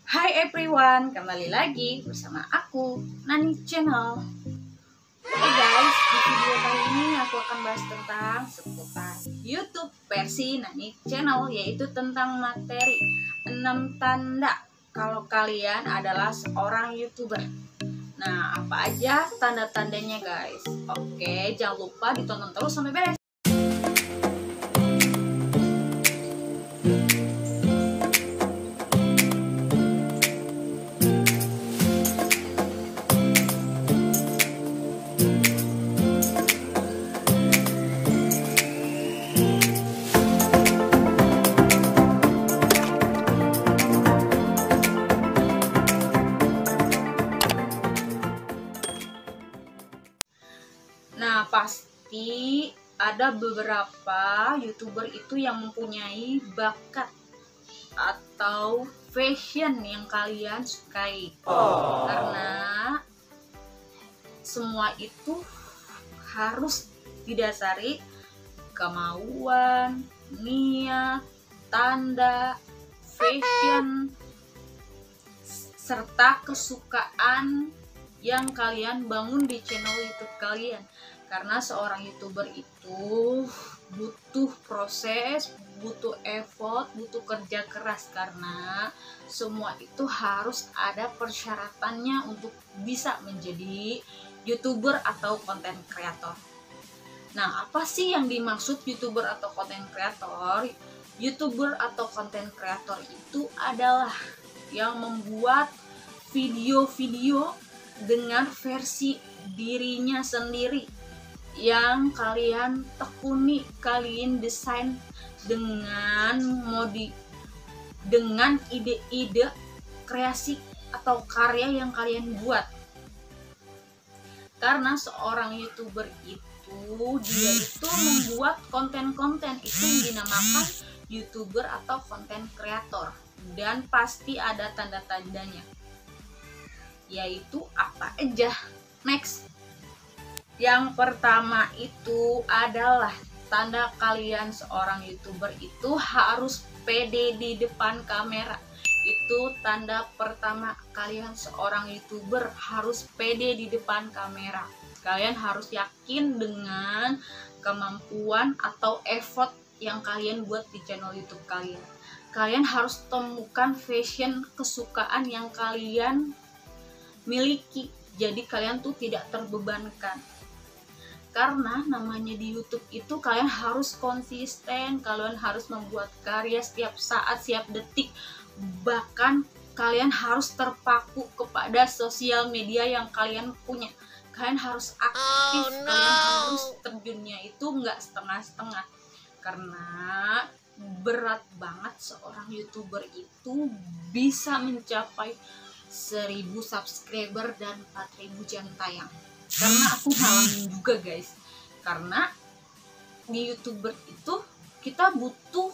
Hai everyone, kembali lagi bersama aku, Nani Channel. Oke guys, di video kali ini aku akan bahas tentang seputar YouTube versi Nani Channel, yaitu tentang materi 6 tanda kalau kalian adalah seorang YouTuber. Nah, apa aja tanda-tandanya guys? Oke, jangan lupa ditonton terus sampai beres. Nah, pasti ada beberapa YouTuber itu yang mempunyai bakat atau fashion yang kalian sukai. Karena semua itu harus didasari kemauan, niat, tanda, fashion, serta kesukaan yang kalian bangun di channel YouTube kalian. Karena seorang YouTuber itu butuh proses, butuh effort, butuh kerja keras, karena semua itu harus ada persyaratannya untuk bisa menjadi YouTuber atau konten kreator. Nah, apa sih yang dimaksud YouTuber atau konten kreator? YouTuber atau konten kreator itu adalah yang membuat video-video dengan versi dirinya sendiri, yang kalian tekuni, kalian desain dengan dengan ide-ide kreasi atau karya yang kalian buat. Karena seorang YouTuber itu dia itu membuat konten-konten itu yang dinamakan YouTuber atau konten kreator, dan pasti ada tanda-tandanya, yaitu apa aja. Next, yang pertama itu adalah tanda kalian seorang YouTuber itu harus pede di depan kamera. Itu tanda pertama, kalian seorang YouTuber harus pede di depan kamera. Kalian harus yakin dengan kemampuan atau effort yang kalian buat di channel YouTube kalian. Kalian harus temukan fashion, kesukaan yang kalian miliki, jadi kalian tuh tidak terbebankan. Karena namanya di YouTube itu kalian harus konsisten, kalian harus membuat karya setiap saat, setiap detik. Bahkan kalian harus terpaku kepada sosial media yang kalian punya. Kalian harus aktif, kalian harus terjunnya itu nggak setengah-setengah. Karena berat banget seorang YouTuber itu bisa mencapai 1000 subscriber dan 4000 jam tayang. Karena aku ngalamin juga guys, karena di YouTuber itu kita butuh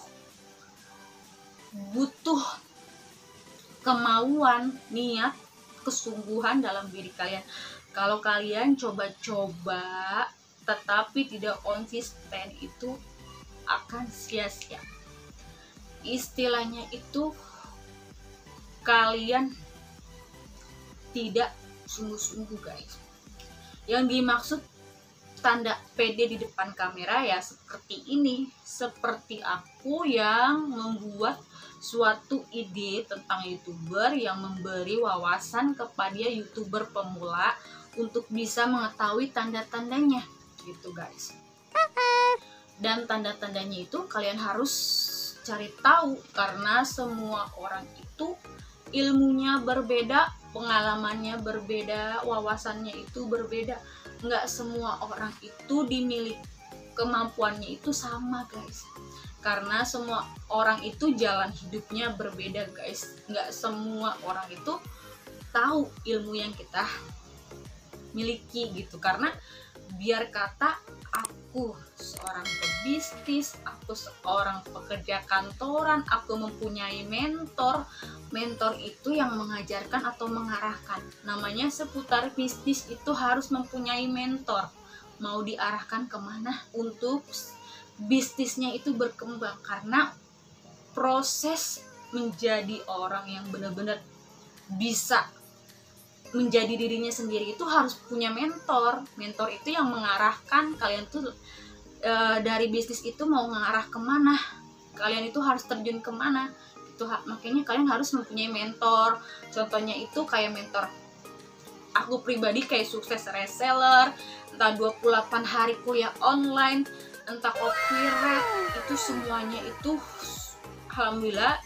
kemauan, niat, kesungguhan dalam diri kalian. Kalau kalian coba-coba tetapi tidak konsisten, itu akan sia-sia. Istilahnya itu kalian tidak sungguh-sungguh guys. Yang dimaksud tanda pede di depan kamera ya seperti ini, seperti aku yang membuat suatu ide tentang YouTuber, yang memberi wawasan kepada YouTuber pemula untuk bisa mengetahui tanda-tandanya gitu guys. Dan tanda-tandanya itu kalian harus cari tahu, karena semua orang itu ilmunya berbeda, pengalamannya berbeda, wawasannya itu berbeda. Nggak semua orang itu dimiliki kemampuannya itu sama guys. Karena semua orang itu jalan hidupnya berbeda guys. Nggak semua orang itu tahu ilmu yang kita miliki gitu. Karena biar kata aku seorang pebisnis, aku seorang pekerja kantoran, aku mempunyai mentor. Mentor itu yang mengajarkan atau mengarahkan. Namanya seputar bisnis itu harus mempunyai mentor. Mau diarahkan kemana untuk bisnisnya itu berkembang. Karena proses menjadi orang yang benar-benar bisa menjadi dirinya sendiri itu harus punya mentor. Mentor itu yang mengarahkan kalian tuh dari bisnis itu mau mengarah kemana, kalian itu harus terjun kemana itu. Makanya kalian harus mempunyai mentor. Contohnya itu kayak mentor aku pribadi, kayak sukses reseller, entah 28 hari kuliah online, entah copyright, itu semuanya itu alhamdulillah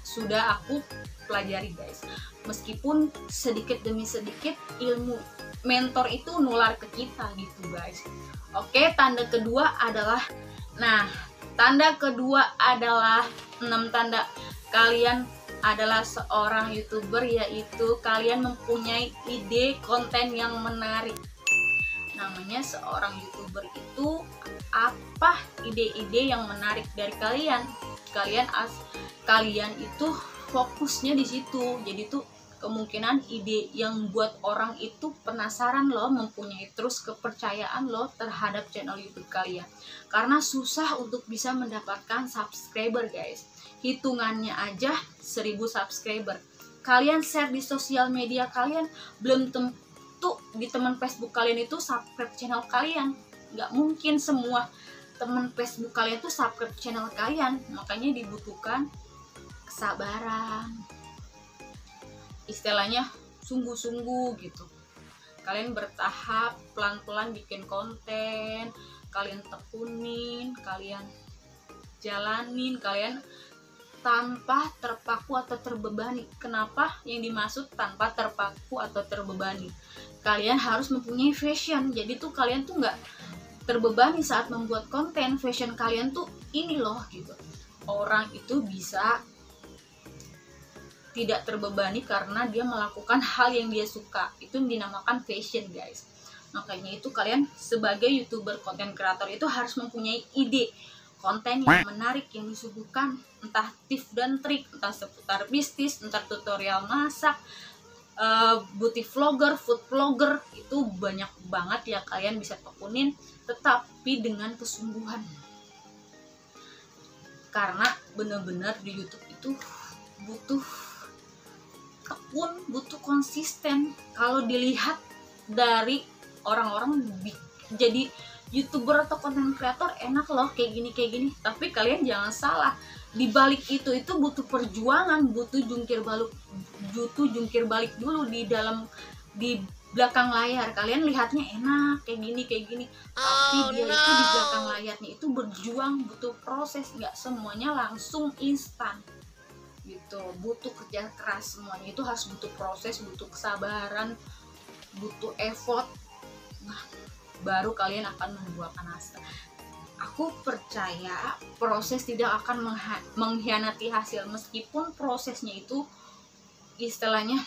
sudah aku pelajari guys. Meskipun sedikit demi sedikit ilmu mentor itu nular ke kita gitu guys. Oke, tanda kedua adalah, tanda kedua adalah 6 tanda kalian adalah seorang YouTuber, yaitu kalian mempunyai ide konten yang menarik. Namanya seorang YouTuber itu apa? Ide-ide yang menarik dari kalian. Kalian itu fokusnya di situ. Jadi tuh kemungkinan ide yang buat orang itu penasaran loh, mempunyai terus kepercayaan loh terhadap channel YouTube kalian. Karena susah untuk bisa mendapatkan subscriber guys. Hitungannya aja 1000 subscriber. Kalian share di sosial media kalian, belum tentu di teman Facebook kalian itu subscribe channel kalian. Nggak mungkin semua teman Facebook kalian itu subscribe channel kalian. Makanya dibutuhkan kesabaran, istilahnya sungguh-sungguh gitu. Kalian bertahap, pelan-pelan bikin konten, kalian tekunin, kalian jalanin, kalian tanpa terpaku atau terbebani. Kenapa yang dimaksud tanpa terpaku atau terbebani? Kalian harus mempunyai fashion. Jadi tuh kalian tuh nggak terbebani saat membuat konten. Fashion kalian tuh ini loh gitu. Orang itu bisa tidak terbebani karena dia melakukan hal yang dia suka. Itu dinamakan fashion guys. Makanya itu kalian sebagai YouTuber konten kreator itu harus mempunyai ide konten yang menarik yang disuguhkan, entah tips dan trik, entah seputar bisnis, entah tutorial masak, beauty vlogger, food vlogger, itu banyak banget ya kalian bisa tekunin, tetapi dengan kesungguhan. Karena bener-bener di YouTube itu butuh tekun, butuh konsisten. Kalau dilihat dari orang-orang jadi YouTuber atau konten kreator enak loh kayak gini, tapi kalian jangan salah, di balik itu butuh perjuangan, butuh jungkir balik dulu di belakang layar. Kalian lihatnya enak kayak gini, tapi dia itu di belakang layarnya itu berjuang, butuh proses, nggak semuanya langsung instan gitu, butuh kerja keras. Semuanya itu harus butuh proses, butuh kesabaran, butuh effort. Baru kalian akan membuahkan hasil. Aku percaya proses tidak akan mengkhianati hasil, meskipun prosesnya itu istilahnya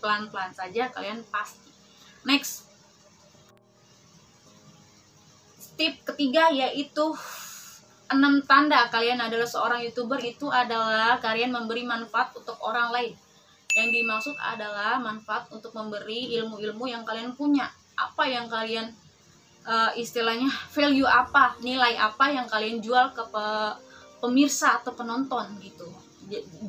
pelan-pelan saja, kalian pasti. Next, tip ketiga yaitu 6 tanda kalian adalah seorang YouTuber itu adalah kalian memberi manfaat untuk orang lain. Yang dimaksud adalah manfaat untuk memberi ilmu-ilmu yang kalian punya. Apa yang kalian istilahnya value apa, nilai apa yang kalian jual ke pemirsa atau penonton gitu.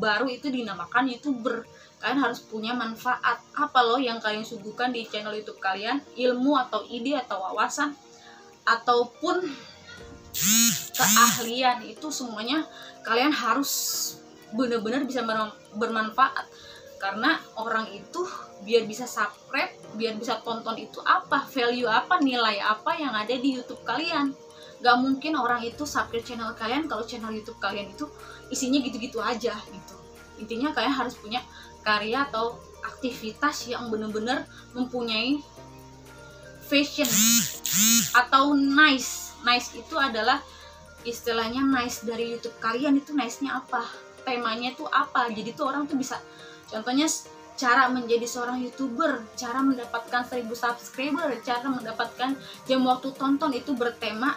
Baru itu dinamakan YouTuber. Kalian harus punya manfaat apa loh yang kalian suguhkan di channel YouTube kalian, ilmu atau ide atau wawasan ataupun keahlian, itu semuanya kalian harus benar-benar bisa bermanfaat. Karena orang itu biar bisa subscribe, biar bisa tonton itu apa, value apa, nilai apa yang ada di YouTube kalian. Gak mungkin orang itu subscribe channel kalian kalau channel YouTube kalian itu isinya gitu-gitu aja gitu. Intinya kalian harus punya karya atau aktivitas yang benar-benar mempunyai fashion atau nice. Nice itu adalah istilahnya nice dari YouTube kalian itu nice-nya apa, temanya itu apa. Jadi tuh orang tuh bisa, contohnya cara menjadi seorang YouTuber, cara mendapatkan 1000 subscriber, cara mendapatkan jam waktu tonton itu bertema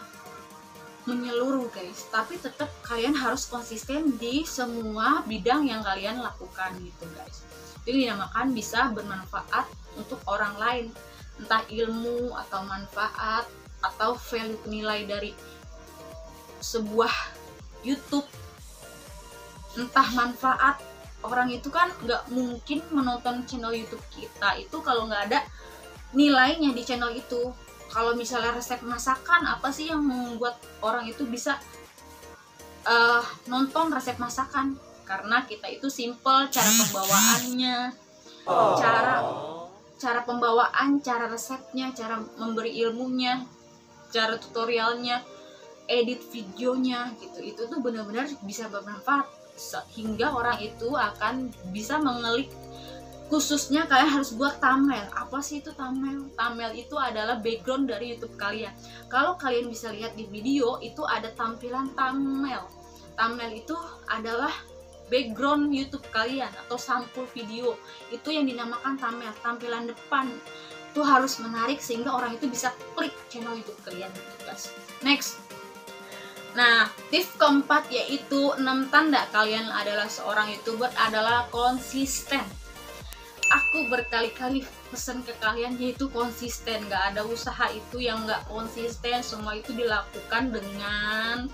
menyeluruh guys. Tapi tetap kalian harus konsisten di semua bidang yang kalian lakukan gitu guys. Itu dinamakan bisa bermanfaat untuk orang lain, entah ilmu atau manfaat atau value nilai dari sebuah YouTube, entah manfaat orang itu kan nggak mungkin menonton channel YouTube kita itu kalau nggak ada nilainya di channel itu. Kalau misalnya resep masakan, apa sih yang membuat orang itu bisa nonton resep masakan? Karena kita itu simple, cara pembawaannya, cara pembawaan, cara resepnya, cara memberi ilmunya, cara tutorialnya, edit videonya gitu. Itu tuh benar-benar bisa bermanfaat sehingga orang itu akan bisa mengelik. Khususnya kalian harus buat thumbnail. Apa sih itu thumbnail? Thumbnail itu adalah background dari YouTube kalian. Kalau kalian bisa lihat di video itu ada tampilan thumbnail. Thumbnail itu adalah background YouTube kalian atau sampul video. Itu yang dinamakan thumbnail, tampilan depan. Itu harus menarik sehingga orang itu bisa klik channel YouTube kalian, guys. Next. Nah, tips keempat yaitu 6 tanda kalian adalah seorang YouTuber adalah konsisten. Aku berkali-kali pesan ke kalian yaitu konsisten. Gak ada usaha itu yang gak konsisten. Semua itu dilakukan dengan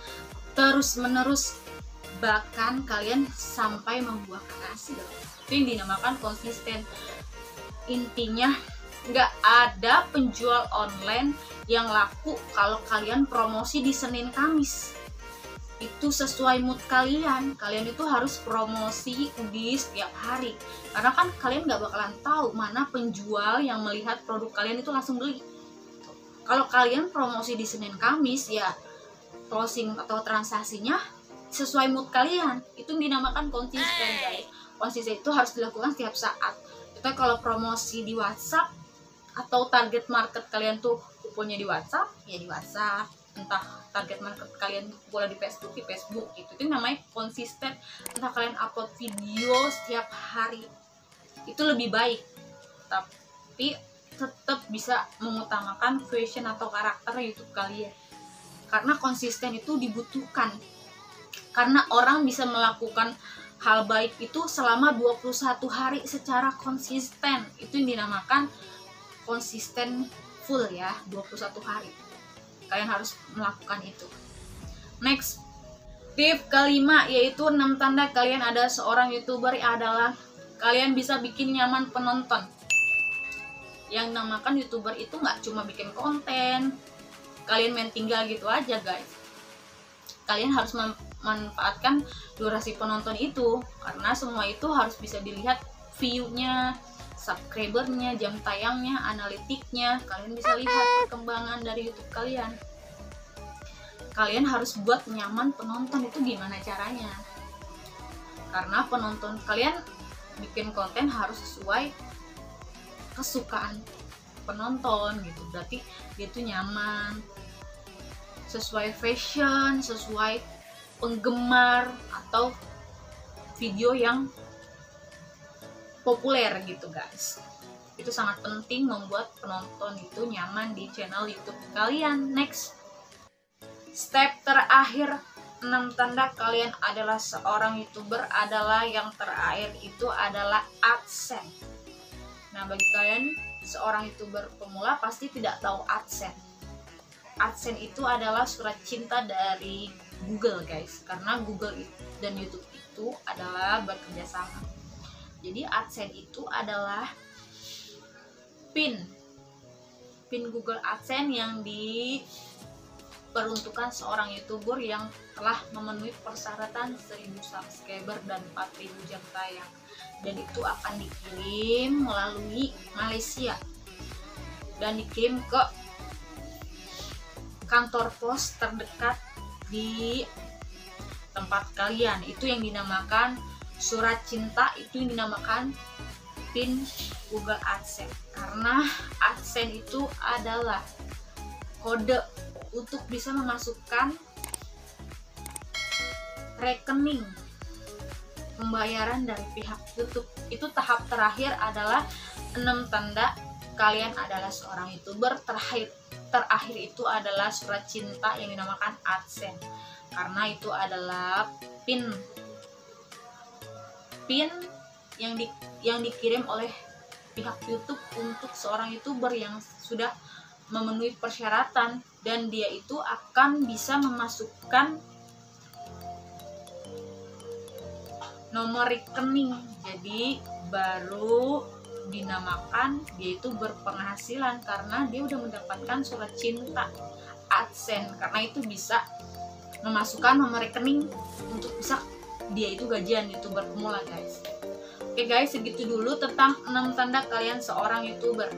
terus-menerus, bahkan kalian sampai membuahkan hasil. Itu yang dinamakan konsisten. Intinya gak ada penjual online yang laku kalau kalian promosi di Senin Kamis. Itu sesuai mood kalian. Kalian itu harus promosi di setiap hari, karena kan kalian gak bakalan tahu mana penjual yang melihat produk kalian itu langsung beli. Kalau kalian promosi di Senin Kamis, ya closing atau transaksinya sesuai mood kalian. Itu dinamakan konsisten, guys. Konsisten itu harus dilakukan setiap saat. Kita kalau promosi di WhatsApp atau target market kalian tuh kumpulnya di WhatsApp, ya di WhatsApp. Entah target market kalian boleh di Facebook gitu. Itu namanya konsisten. Entah kalian upload video setiap hari, itu lebih baik, tapi tetap bisa mengutamakan fashion atau karakter YouTube kalian. Karena konsisten itu dibutuhkan, karena orang bisa melakukan hal baik itu selama 21 hari secara konsisten. Itu yang dinamakan konsisten full ya, 21 hari. Kalian harus melakukan itu. Next, tip kelima yaitu 6 tanda kalian ada seorang YouTuber adalah kalian bisa bikin nyaman penonton. Yang namakan YouTuber itu nggak cuma bikin konten, kalian main tinggal gitu aja, guys. Kalian harus memanfaatkan durasi penonton itu, karena semua itu harus bisa dilihat, view-nya, subscribernya, jam tayangnya, analitiknya. Kalian bisa lihat perkembangan dari YouTube kalian. Kalian harus buat nyaman penonton. Itu gimana caranya? Karena penonton kalian bikin konten harus sesuai kesukaan penonton gitu. Berarti dia tuh nyaman, sesuai fashion, sesuai penggemar atau video yang populer gitu, guys. Itu sangat penting membuat penonton itu nyaman di channel YouTube kalian. Next, step terakhir 6 tanda kalian adalah seorang YouTuber adalah yang terakhir itu adalah AdSense. Nah, bagi kalian seorang YouTuber pemula pasti tidak tahu AdSense. AdSense itu adalah surat cinta dari Google, guys. Karena Google dan YouTube itu adalah bekerja sama. Jadi AdSense itu adalah pin Google AdSense yang diperuntukkan seorang YouTuber yang telah memenuhi persyaratan 1000 subscriber dan 4000 jam tayang, dan itu akan dikirim melalui Malaysia dan dikirim ke kantor pos terdekat di tempat kalian. Itu yang dinamakan surat cinta, itu yang dinamakan pin Google AdSense. Karena AdSense itu adalah kode untuk bisa memasukkan rekening pembayaran dari pihak YouTube. Itu tahap terakhir adalah 6 tanda kalian adalah seorang YouTuber. Terakhir itu adalah surat cinta yang dinamakan AdSense, karena itu adalah pin yang dikirim oleh pihak YouTube untuk seorang YouTuber yang sudah memenuhi persyaratan, dan dia itu akan bisa memasukkan nomor rekening. Jadi baru dinamakan dia itu berpenghasilan karena dia udah mendapatkan surat cinta AdSense, karena itu bisa memasukkan nomor rekening untuk bisa dia itu gajian YouTuber pemula guys. Oke guys, segitu dulu tentang 6 tanda kalian seorang YouTuber.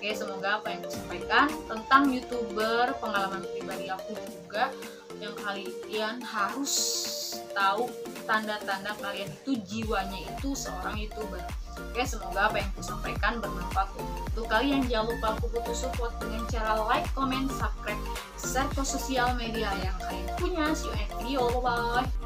Oke, semoga apa yang aku sampaikan tentang YouTuber, pengalaman pribadi aku juga, yang kalian harus tahu tanda-tanda kalian itu jiwanya itu seorang YouTuber. Oke, semoga apa yang aku sampaikan bermanfaat untuk kalian. Jangan lupa aku butuh support dengan cara like, comment, subscribe, share ke sosial media yang kalian punya. See you next video, bye bye.